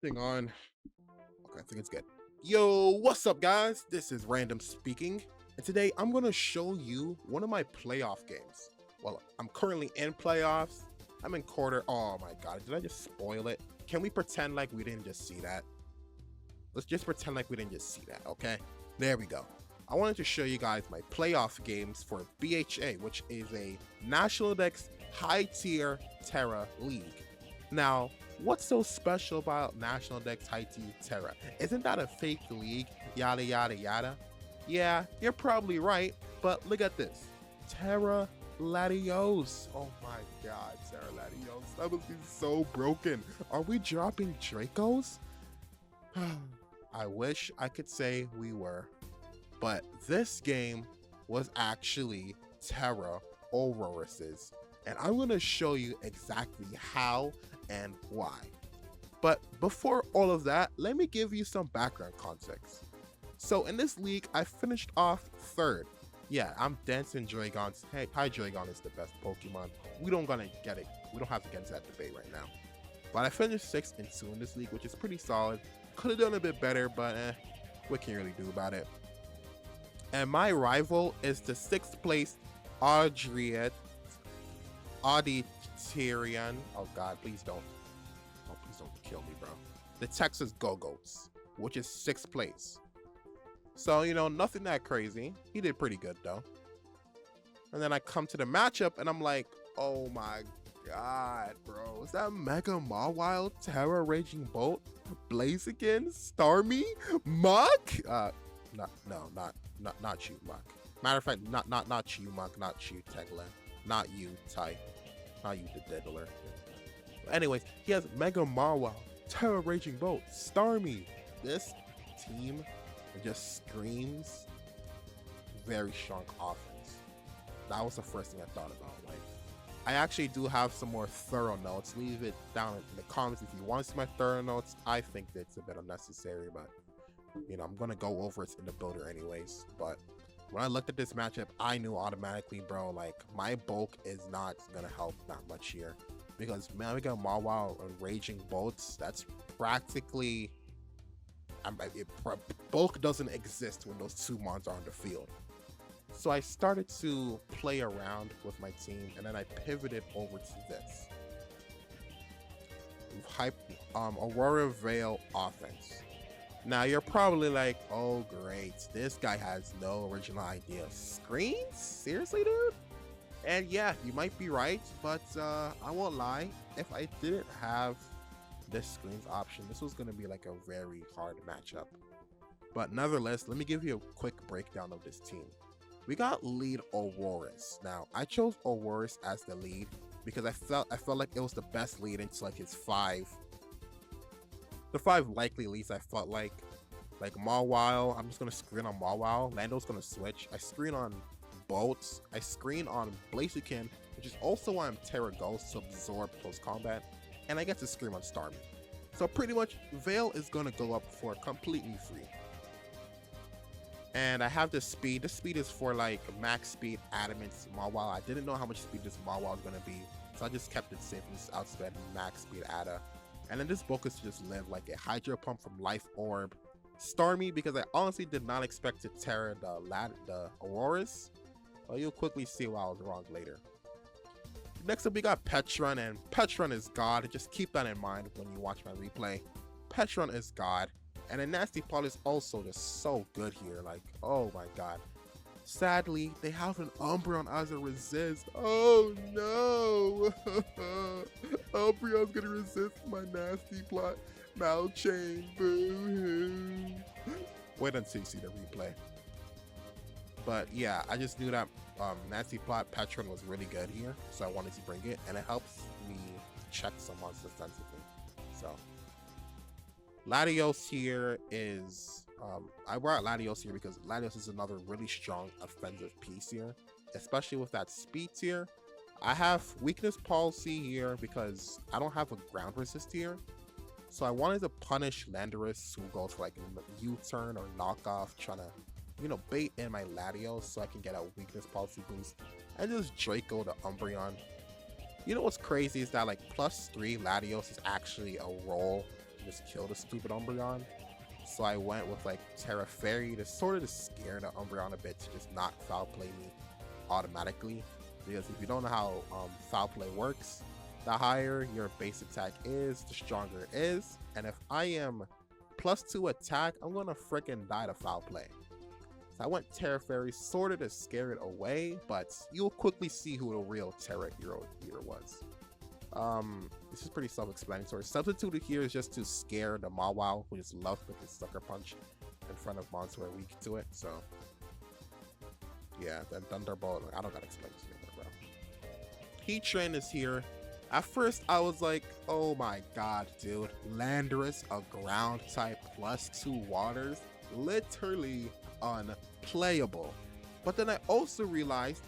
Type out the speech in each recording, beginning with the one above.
thing on. Okay, I think it's good. Yo, what's up, guys? This is Random speaking, and today I'm gonna show you one of my playoff games. Well, I'm currently in playoffs. I'm in quarter. Oh my god, did I just spoil it? Can we pretend like we didn't just see that? Let's just pretend like we didn't just see that, okay? There we go. I wanted to show you guys my playoff games for BHA, which is a National Dex high tier Tera league. Now, what's so special about National Dex high tier Tera? Isn't that a fake league? Yada yada yada. Yeah, you're probably right, but look at this. Tera Latios. Oh my god, Tera Latios. That must be so broken. Are we dropping Dracos? I wish I could say we were, but this game was actually Tera Aurorus's, and I'm going to show you exactly how and why. But before all of that, let me give you some background context. So in this league, I finished off third. Yeah, I'm dancing Dragons. Hey, Hydreigon is the best Pokemon. We don't gonna get it. We don't have to get into that debate right now. But I finished 6th and 2 in this league, which is pretty solid. Could have done a bit better, but what can you really do about it? And my rival is the 6th place Audriet Auditorian. Oh god, please don't. Oh, please don't kill me, bro. The Texas Go-Goats, which is 6th place. So, you know, nothing that crazy. He did pretty good though. And then I come to the matchup and I'm like, oh my god, bro. Is that Mega Mawile, Tera Raging Bolt, Blaziken, Starmie, Mach? Not you, Mach. Matter of fact, not you, Mach, not you, Tegla, not you, Ty, not you, the Diddler. But anyways, he has Mega Mawile, Tera Raging Bolt, Starmie. This team just screams very strong offense. That was the first thing I thought about. Like, I actually do have some more thorough notes. Leave it down in the comments if you want to see my thorough notes. I think it's a bit unnecessary, but you know, I'm gonna go over it in the builder anyways. But when I looked at this matchup, I knew automatically, bro, like my bulk is not gonna help that much here, because man, we got Mawile and Raging Bolts. That's practically, bulk doesn't exist when those two mons are on the field. So I started to play around with my team, and then I pivoted over to this Aurora Veil offense. Now you're probably like, oh great, this guy has no original idea. Screens? Seriously, dude? And yeah, you might be right, but I won't lie. If I didn't have this screens option, this was going to be like a very hard matchup. But nevertheless, let me give you a quick breakdown of this team. We got lead Aurorus. Now I chose Aurorus as the lead because I felt like it was the best lead into like his the five likely leads. I felt like Mawile, I'm just gonna screen on Mawile. Lando's gonna switch. I screen on Bolts. I screen on Blaziken, which is also why I'm Tera Ghost to absorb close combat, and I get to scream on Starmie. So pretty much Veil is gonna go up for completely free. And I have the speed. This speed is for like max speed Adamant Mawile. I didn't know how much speed this Mawile is gonna be, so I just kept it safe and just outsped max speed Ada. And then this bulk is to just live like a Hydro Pump from Life Orb. Starmie, because I honestly did not expect to Tera the Aurorus. Well, you'll quickly see why I was wrong later. Next up, we got Petron, and Petron is God. Just keep that in mind when you watch my replay. Petron is God. And a Nasty Pot is also just so good here. Like, oh my god. Sadly, they have an Umbreon as a resist. Oh no! Umbreon's gonna resist my Nasty Plot. Malchain, boo-hoo. Wait until you see the replay. But yeah, I just knew that Nasty Plot Petron was really good here, so I wanted to bring it, and it helps me check some monsters sensibly. So Latios here is, I brought Latios here because Latios is another really strong offensive piece here, especially with that speed tier. I have weakness policy here because I don't have a ground resist here. So I wanted to punish Landorus, who goes for like a U-turn or knockoff, trying to, you know, bait in my Latios so I can get a weakness policy boost. And just Draco the Umbreon. You know what's crazy is that like +3 Latios is actually a roll just kill the stupid Umbreon. So I went with like Tera Fairy to sort of scare the Umbreon a bit to just not foul play me automatically. Because if you don't know how foul play works, the higher your base attack is, the stronger it is. And if I am +2 attack, I'm gonna freaking die to foul play. So I went Tera Fairy sort of to scare it away, but you'll quickly see who the real Tera hero here was. This is pretty self-explanatory. Substituted here is just to scare the Mawile, who just loves with his Sucker Punch in front of mons who are weak to it. So yeah, then Thunderbolt, I don't gotta explain this anymore, bro. Heatran is here. At first, I was like, oh my god, dude. Landorus, a ground type +2 waters, literally unplayable. But then I also realized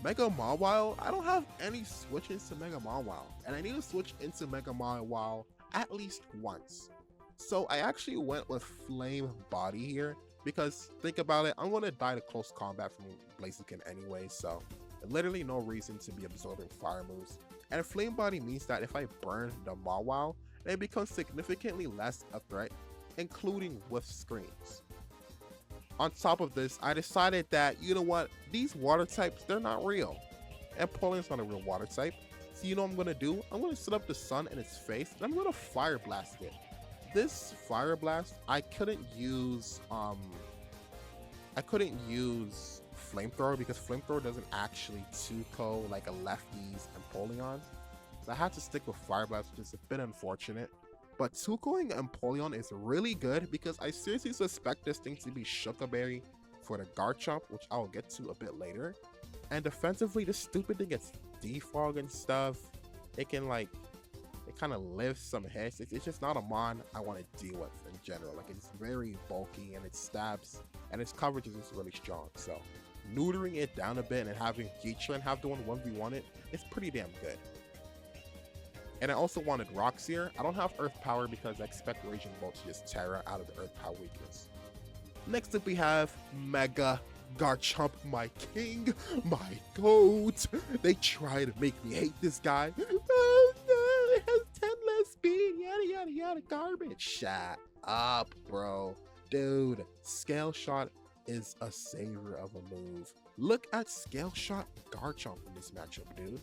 Mega Mawile, I don't have any switches to Mega Mawile, and I need to switch into Mega Mawile at least once. So I actually went with Flame Body here, because think about it, I'm going to die to close combat from Blaziken anyway, so literally no reason to be absorbing fire moves. And Flame Body means that if I burn the Mawile, it becomes significantly less a threat, including with screens. On top of this, I decided that, you know what, these water types, they're not real. And Empoleon's not a real water type. So you know what I'm going to do? I'm going to set up the sun in its face, and I'm going to Fire Blast it. This Fire Blast, I couldn't use Flamethrower because Flamethrower doesn't actually 2-ko like a lefty's Empoleon. So I had to stick with Fire Blast, which is a bit unfortunate. But 2-koing Empoleon is really good because I seriously suspect this thing to be Shuka for the Garchomp, which I'll get to a bit later. And defensively, this stupid thing gets defog and stuff. It can it kind of lifts some hits. It's just not a mon I want to deal with in general. Like, it's very bulky and it stabs and its coverage is just really strong. So neutering it down a bit and having Heatran have the 1v1 it, it's pretty damn good. And I also wanted Rocks here. I don't have Earth Power because I expect Raging Bolt to just Tera out of the Earth Power weakness. Next up we have Mega Garchomp, my king, my goat. They try to make me hate this guy. Oh no, it has 10 less speed, yada yada yada, garbage. Shut up, bro. Dude, Scale Shot is a savior of a move. Look at Scale Shot Garchomp in this matchup, dude.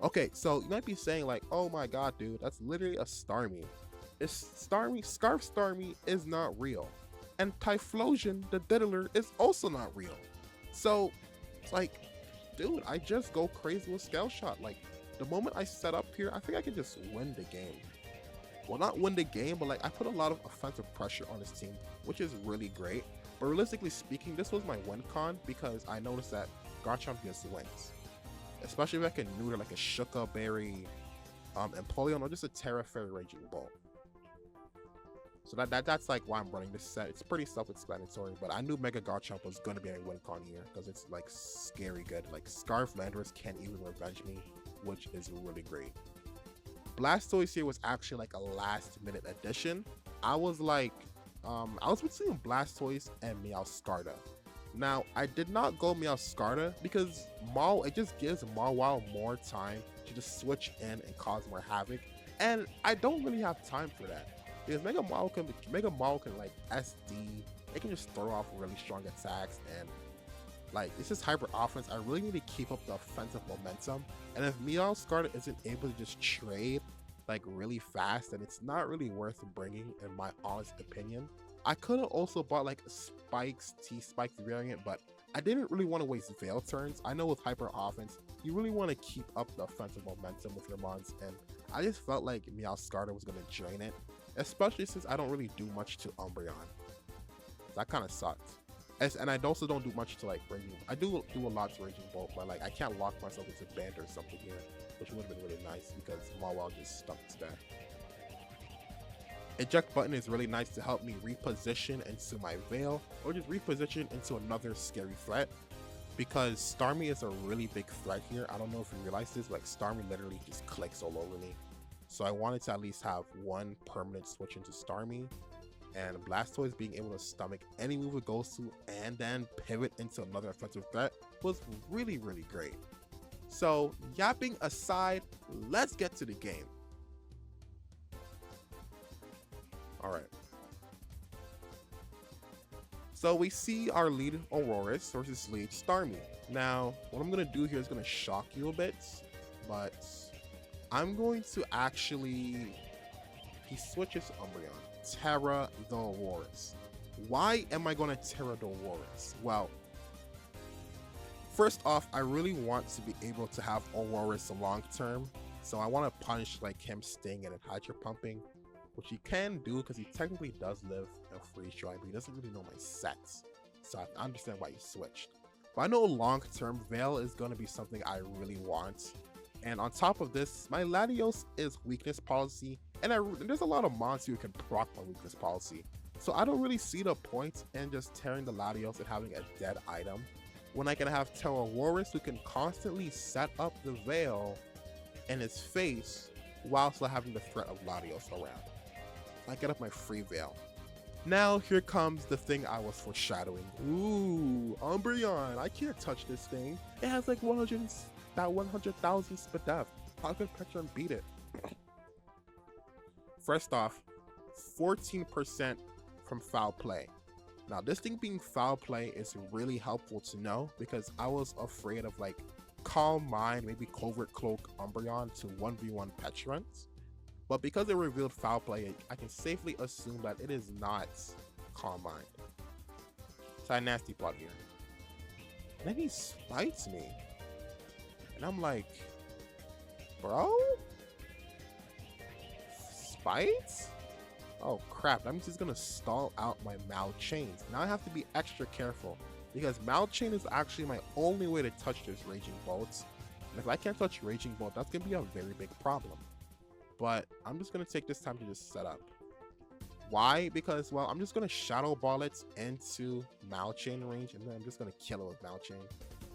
Okay, so you might be saying like, oh my god, dude, that's literally a Starmie. Scarf Starmie is not real. And Typhlosion, the Diddler, is also not real. So, it's like, dude, I just go crazy with Scale Shot. Like, the moment I set up here, I think I can just win the game. Well, not win the game, but like, I put a lot of offensive pressure on this team, which is really great. But realistically speaking, this was my win con because I noticed that Garchomp just wins. Especially if I can neuter like a Shuka Berry, Empoleon, or just a Tera Fairy Raging Bolt. So that's like why I'm running this set. It's pretty self-explanatory, but I knew Mega Garchomp was going to be a win con here because it's like scary good. Like Scarf Landorus can't even revenge me, which is really great. Blastoise here was actually like a last-minute addition. I was like, I was between Blastoise and Meowscarda. Now, I did not go Meowscarda because it just gives Mawile more time to just switch in and cause more havoc. And I don't really have time for that. Because Mega Mawile can like SD, it can just throw off really strong attacks and like this is hyper offense. I really need to keep up the offensive momentum. And if Meowscarda isn't able to just trade like really fast, then it's not really worth bringing in my honest opinion. I could have also bought like T-Spikes variant, but I didn't really want to waste Veil turns. I know with hyper offense, you really want to keep up the offensive momentum with your mons, and I just felt like Meowscarda was going to drain it, especially since I don't really do much to Umbreon. That kind of sucked. And I also don't do much to like Raging. I do a lot to Raging Bolt, but like I can't lock myself into Band or something here, which would have been really nice because Mawile just stuck to that. Eject button is really nice to help me reposition into my Veil or just reposition into another scary threat because Starmie is a really big threat here. I don't know if you realize this, like Starmie literally just clicks all over me. So I wanted to at least have one permanent switch into Starmie, and Blastoise being able to stomach any move it goes to and then pivot into another offensive threat was really, really great. So yapping aside, let's get to the game. All right. So we see our lead Aurorus versus lead Starmie. Now, what I'm gonna do here is gonna shock you a bit, but I'm going to actually, he switches Umbreon, Tera Aurorus. Why am I gonna Tera Aurorus? Well, first off, I really want to be able to have Aurorus long term, so I want to punish like him Sting and Hydro Pumping, which he can do because he technically does live in Freeze Dry, but he doesn't really know my sets, so I understand why he switched. But I know long term Veil is going to be something I really want, and on top of this, my Latios is weakness policy, and there's a lot of mons who can proc my weakness policy, so I don't really see the point in just tearing the Latios and having a dead item when I can have Tera Aurorus who can constantly set up the Veil in his face while still having the threat of Latios around. I get up my free Veil. Now here comes the thing I was foreshadowing. Ooh, Umbreon, I can't touch this thing. It has like 100,000 Spadef. How could Petron beat it? First off, 14% from foul play. Now this thing being foul play is really helpful to know because I was afraid of like Calm Mind, maybe Covert Cloak Umbreon to 1v1 Petrons. But because it revealed foul play, I can safely assume that it is not Calm Mind. So I nasty plot here. And then he spites me. And I'm like, bro? Spites? Oh crap, that means he's gonna stall out my Malchains. Now I have to be extra careful because Malchain is actually my only way to touch this Raging Bolt. And if I can't touch Raging Bolt, that's gonna be a very big problem. But I'm just gonna take this time to just set up. Why? Because, well, I'm just gonna Shadow Ball it into Malchain range and then I'm just gonna kill it with Malchain.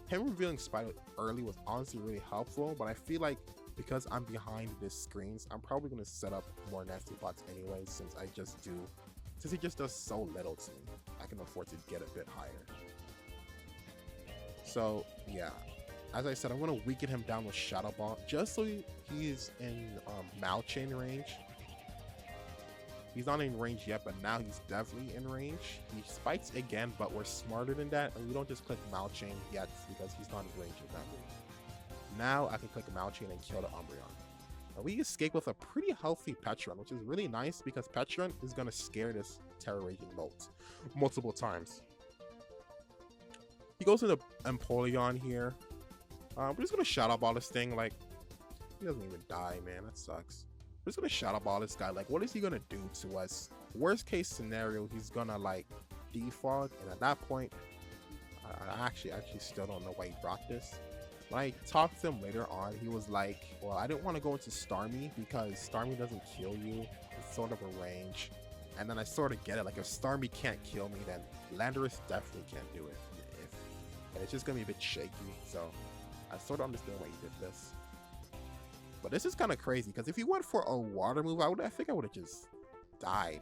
Him revealing Spider early was honestly really helpful, but I feel like because I'm behind this screens, I'm probably going to set up more nasty plots anyway, since he just does so little to me. I can afford to get a bit higher. So yeah, as I said, I'm going to weaken him down with Shadow Ball, just so he's in Malchain range. He's not in range yet, but now he's definitely in range. He spites again, but we're smarter than that, and we don't just click Malchain yet because he's not in range of that move. Now I can click Malchain and kill the Umbreon. Now we escape with a pretty healthy Petron, which is really nice because Petron is going to scare this Tera Raging Bolt multiple times. He goes into Empoleon here. We're just going to Shadow Ball this thing. Like, he doesn't even die, man. That sucks. We're just going to Shadow Ball this guy. Like, what is he going to do to us? Worst case scenario, he's going to, like, defog. And at that point, I actually still don't know why he brought this. When I talked to him later on, he was like, well, I didn't want to go into Starmie because Starmie doesn't kill you. It's sort of a range. And then I sort of get it. Like, if Starmie can't kill me, then Landorus definitely can't do it. And it's just going to be a bit shaky. So I sort of understand why he did this. But this is kind of crazy because if he went for a water move, I think I would have just died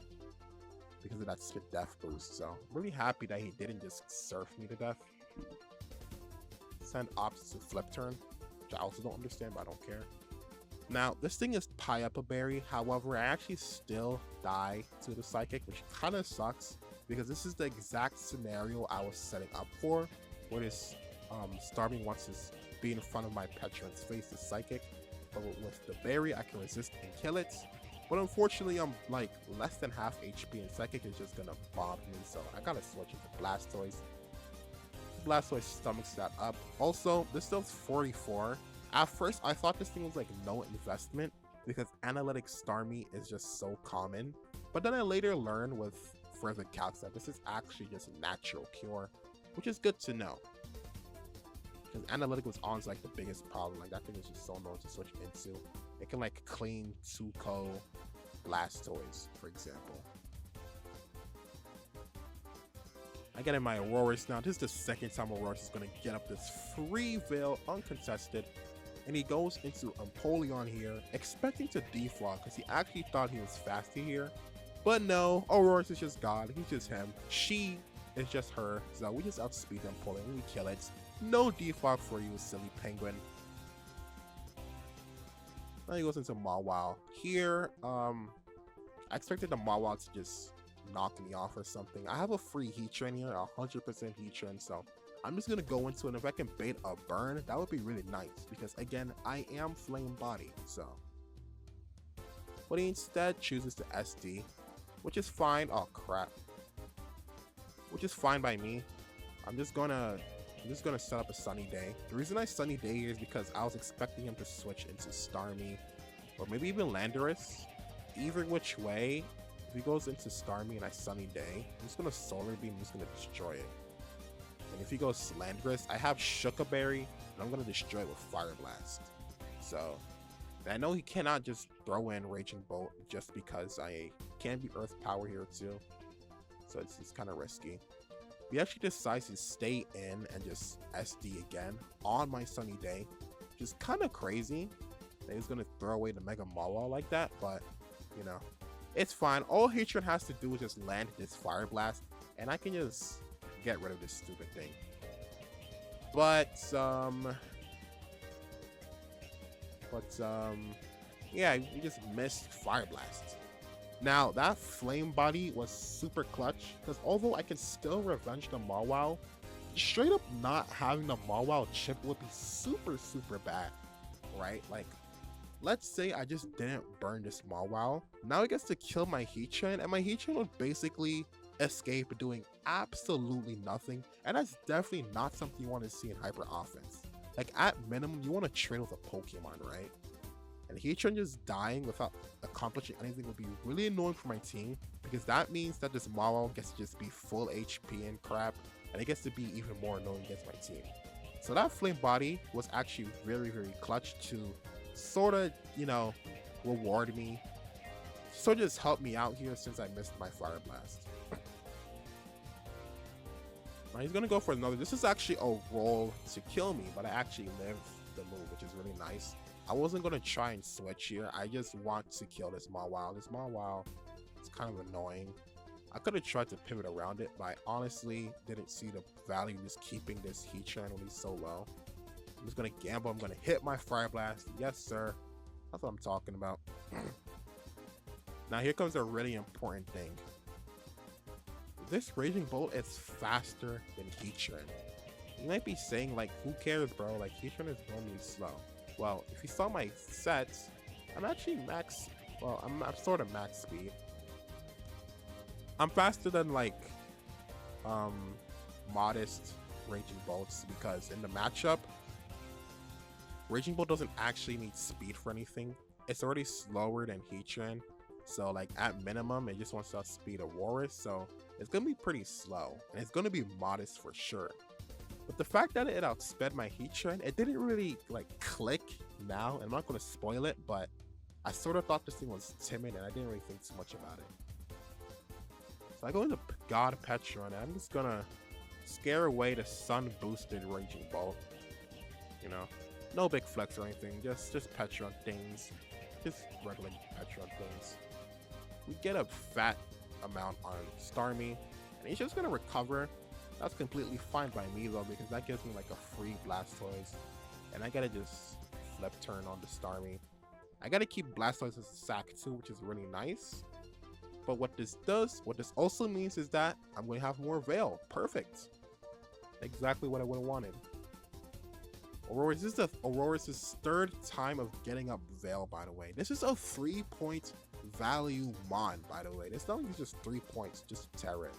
because of that spit death boost. So I'm really happy that he didn't just surf me to death. Send Ops to flip turn, which I also don't understand, but I don't care. Now, this thing is Pie Up a Berry. However, I actually still die to the Psychic, which kind of sucks because this is the exact scenario I was setting up for, where this Starmie wants to be in front of my Petron's face, the Psychic. But with the Berry, I can resist and kill it. But unfortunately, I'm like less than half HP, and Psychic is just gonna bomb me, so I gotta switch into Blastoise. Blastoise stomachs that up. Also, this does 44. At first, I thought this thing was like no investment because Analytic Starmie is just so common. But then I later learned with further calcs that this is actually just natural cure, which is good to know. Because Analytic was honestly like the biggest problem. Like, that thing is just so annoying to switch into. It can like clean Tuco Blastoise, for example. I get in my Aurorus now. This is the second time Aurorus is going to get up this free Veil uncontested. And he goes into Empoleon here, expecting to deflog because he actually thought he was faster here. But no, Aurorus is just God. He's just him. She is just her. So we just outspeed Empoleon and we kill it. No deflog for you, silly penguin. Now he goes into Mawile. Here, I expected the Mawile to just knock me off or something. I have a free Heatran here, 100% Heatran, so I'm just gonna go into it. And if I can bait a burn, that would be really nice because again, I am Flame Body, so. But he instead chooses to SD, which is fine. Oh crap. Which is fine by me. I'm just gonna set up a Sunny Day. The reason I Sunny Day here is because I was expecting him to switch into Starmie or maybe even Landorus. Either which way, if he goes into Starmie and I Sunny Day, I'm just gonna Solar Beam, I'm just gonna destroy it. And if he goes Landorus, I have Shuka Berry, and I'm gonna destroy it with Fire Blast. So, and I know he cannot just throw in Raging Bolt just because I can be Earth Power here too. So it's kind of risky. He actually decides to stay in and just SD again on my Sunny Day, which is kind of crazy that he's gonna throw away the Mega Mawile like that, but you know, it's fine. All Heatran has to do is just land this Fire Blast, and I can just get rid of this stupid thing. But yeah, we just missed Fire Blast. Now that Flame Body was super clutch because although I can still revenge the Mawile, straight up not having the Mawile chip would be super bad, right? Like, let's say I just didn't burn this Mawile. Now it gets to kill my Heatran, and my Heatran would basically escape doing absolutely nothing, and that's definitely not something you want to see in Hyper Offense. Like, at minimum, you want to trade with a Pokemon, right? And Heatran just dying without accomplishing anything would be really annoying for my team, because that means that this Mawile gets to just be full HP and crap, and it gets to be even more annoying against my team. So that Flame Body was actually very clutch to sort of, you know, reward me. So just help me out here since I missed my Fire Blast. Now he's gonna go for another. This is actually a roll to kill me, but I actually lived the move, which is really nice. I wasn't gonna try and switch here. I just want to kill this Mawile. This Mawile is kind of annoying. I could have tried to pivot around it, but I honestly didn't see the value in just keeping this Heatran when he's so low. I'm just gonna gamble. I'm gonna hit my Fire Blast. Yes, sir. That's what I'm talking about. Now here comes a really important thing. This Raging Bolt is faster than Heatran. You might be saying, like, who cares, bro? Like, Heatran is normally slow. Well, if you saw my sets, I'm actually max. Well, I'm sort of max speed. I'm faster than like modest Raging Bolts because in the matchup, Raging Bolt doesn't actually need speed for anything. It's already slower than Heatran, so like at minimum, it just wants to outspeed Aurorus, so it's gonna be pretty slow and it's gonna be modest for sure. But the fact that it outsped my Heatran, it didn't really like click now, and I'm not gonna spoil it, but I sort of thought this thing was timid and I didn't really think too much about it. So I go into God Petra, and I'm just gonna scare away the sun boosted Raging Bolt. You know, no big flex or anything, just Petra things, just regular Petra things. We get a fat amount on Starmie, and he's just gonna recover. That's completely fine by me though, because that gives me like a free Blastoise, and I gotta just flip turn on the Starmie. I gotta keep Blastoise as a sack too, which is really nice. But what this also means is that I'm going to have more Veil. Perfect. Exactly what I would have wanted. Aurorus, this is Aurorus' third time of getting up Veil, by the way. This is a 3-point value Mon, by the way. It's not like it's just 3 points, just Tera.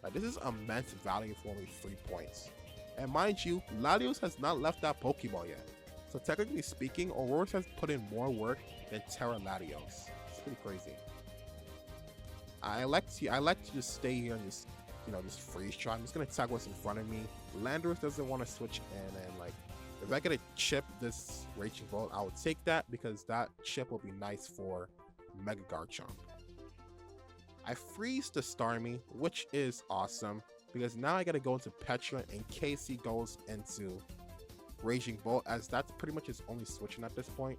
Like, this is immense value for only 3 points. And mind you, Latios has not left that Pokeball yet. So technically speaking, Aurorus has put in more work than Tera Latios. It's pretty crazy. I like to just stay here and just, you know, just freeze try. I'm just gonna attack what's in front of me. Landorus doesn't want to switch in, and like, if I get a chip this Raging Bolt, I would take that because that chip will be nice for Mega Garchomp. I freeze the Starmie, which is awesome because now I gotta go into Petra in case he goes into Raging Bolt, as that's pretty much his only switching at this point.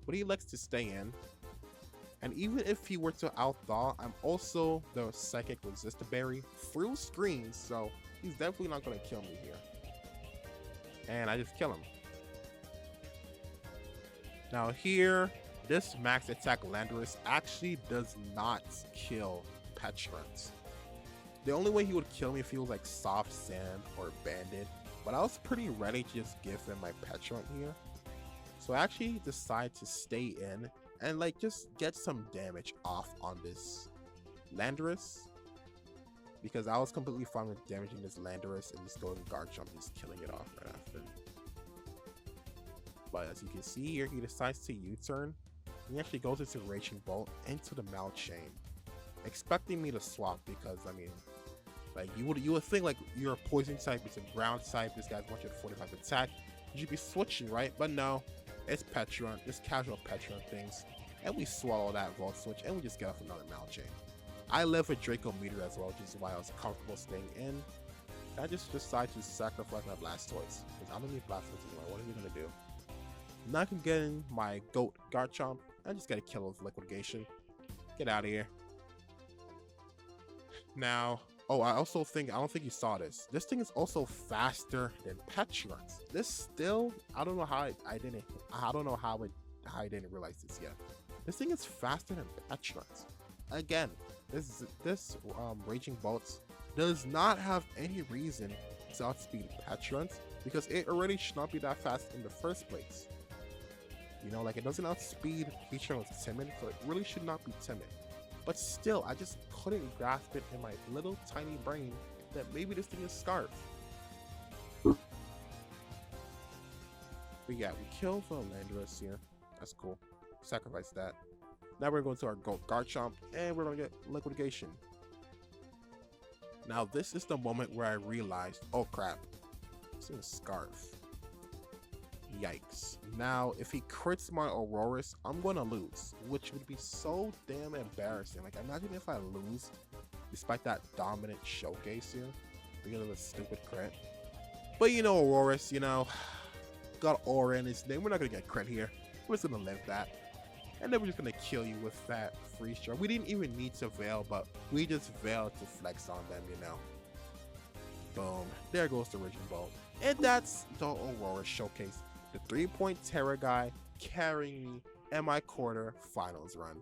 But he elects to stay in. And even if he were to out-thaw, I'm also the Psychic Resist Berry through screens, so he's definitely not going to kill me here. And I just kill him. Now here, this max attack Landorus actually does not kill Petrons. The only way he would kill me if he was like soft sand or bandit, but I was pretty ready to just give him my Petron here. So I actually decided to stay in and like just get some damage off on this Landorus, because I was completely fine with damaging this Landorus and just going guard jump and just killing it off right after. But as you can see here, he decides to U-turn. He actually goes into Raging Bolt into the Mal Chain, expecting me to swap because I mean, like you would think like you're a poison type, it's a ground type, this guy's 145 attack, you should be switching, right? But no, it's Petron, just casual Petron things, and we swallow that Vault Switch and we just get off another Mal Chain. I live with Draco Meter as well, which is why I was comfortable staying in. I just decided to sacrifice my Blastoise because I don't need Blastoise anymore. What are you gonna do? Now I can get in my Goat Garchomp. I just gotta kill with Liquidation. Get out of here. Now, oh, I don't think you saw this. This thing is also faster than Petrons. This still, I don't know how I didn't realize this yet. This thing is faster than Petrons. Again, this Raging Bolts does not have any reason to outspeed Petrons because it already should not be that fast in the first place. You know, like it doesn't outspeed Peachron with Timid, so it really should not be timid. But still, I just couldn't grasp it in my little tiny brain that maybe this thing is Scarf. But yeah, we killed the Landorus here. That's cool. Sacrifice that. Now we're going to our Goat Garchomp and we're going to get Liquidation. Now this is the moment where I realized, oh crap, this is Scarf. Yikes. Now, if he crits my Aurorus, I'm gonna lose, which would be so damn embarrassing. Like, imagine if I lose despite that dominant showcase here because of a stupid crit. But you know, Aurorus, you know, got aura in his name. We're not gonna get crit here. We're just gonna live that. And then we're just gonna kill you with that freeze charge. We didn't even need to veil, but we just veiled to flex on them, you know. Boom. There goes the Raging Bolt. And that's the Aurora showcase. The 3-point Tera guy carrying me in my quarterfinals run.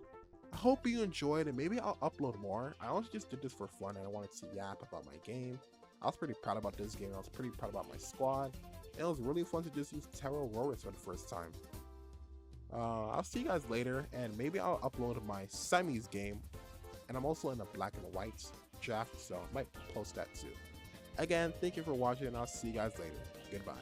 I hope you enjoyed and maybe I'll upload more. I also just did this for fun and I wanted to yap about my game. I was pretty proud about this game. I was pretty proud about my squad. And it was really fun to just use Tera Aurorus for the first time. I'll see you guys later and maybe I'll upload my semis game. And I'm also in a black and white draft, so I might post that too. Again, thank you for watching and I'll see you guys later. Goodbye.